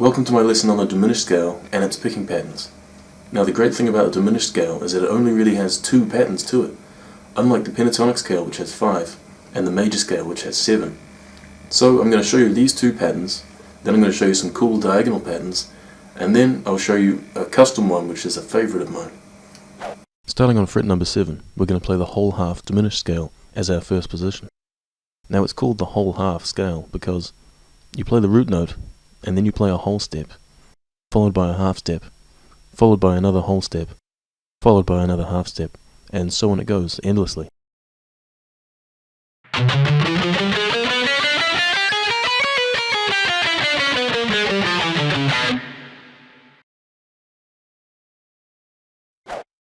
Welcome to my lesson on the diminished scale and its picking patterns. Now the great thing about the diminished scale is that it only really has 2 patterns to it, unlike the pentatonic scale which has 5, and the major scale which has 7. So I'm going to show you these 2 patterns, then I'm going to show you some cool diagonal patterns, and then I'll show you a custom one which is a favourite of mine. Starting on fret number 7, we're going to play the whole half diminished scale as our first position. Now it's called the whole half scale because you play the root note, and then you play a whole step, followed by a half step, followed by another whole step, followed by another half step, and so on it goes, endlessly.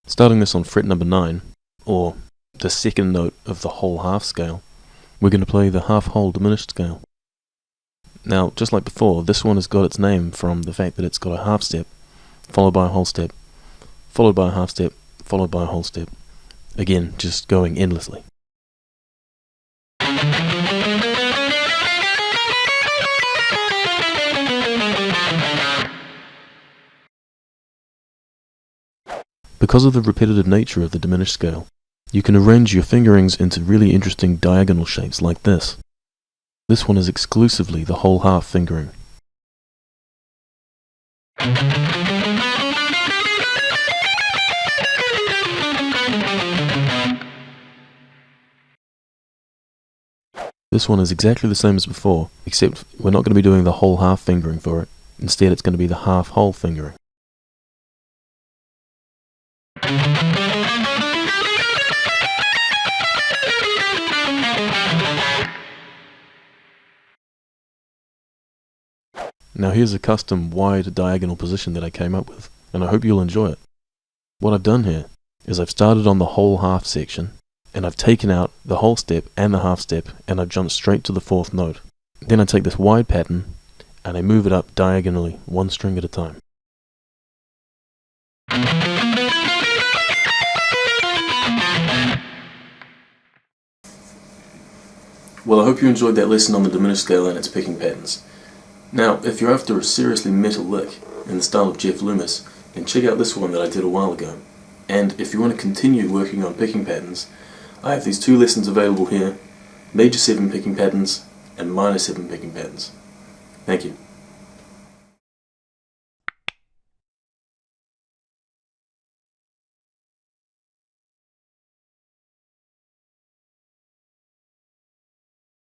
Starting this on fret number 9, or the second note of the whole half scale, we're going to play the half whole diminished scale. Now, just like before, this one has got its name from the fact that it's got a half step, followed by a whole step, followed by a half step, followed by a whole step. Again, just going endlessly. Because of the repetitive nature of the diminished scale, you can arrange your fingerings into really interesting diagonal shapes like this. This one is exclusively the whole half fingering. This one is exactly the same as before, except we're not going to be doing the whole half fingering for it. Instead, it's going to be the half whole fingering. Now here's a custom wide diagonal position that I came up with, and I hope you'll enjoy it. What I've done here is I've started on the whole half section, and I've taken out the whole step and the half step, and I've jumped straight to the 4th note. Then I take this wide pattern, and I move it up diagonally, 1 string at a time. Well, I hope you enjoyed that lesson on the diminished scale and its picking patterns. Now, if you're after a seriously metal lick in the style of Jeff Loomis, then check out this one that I did a while ago. And if you want to continue working on picking patterns, I have these 2 lessons available here, major 7 picking patterns and minor 7 picking patterns. Thank you.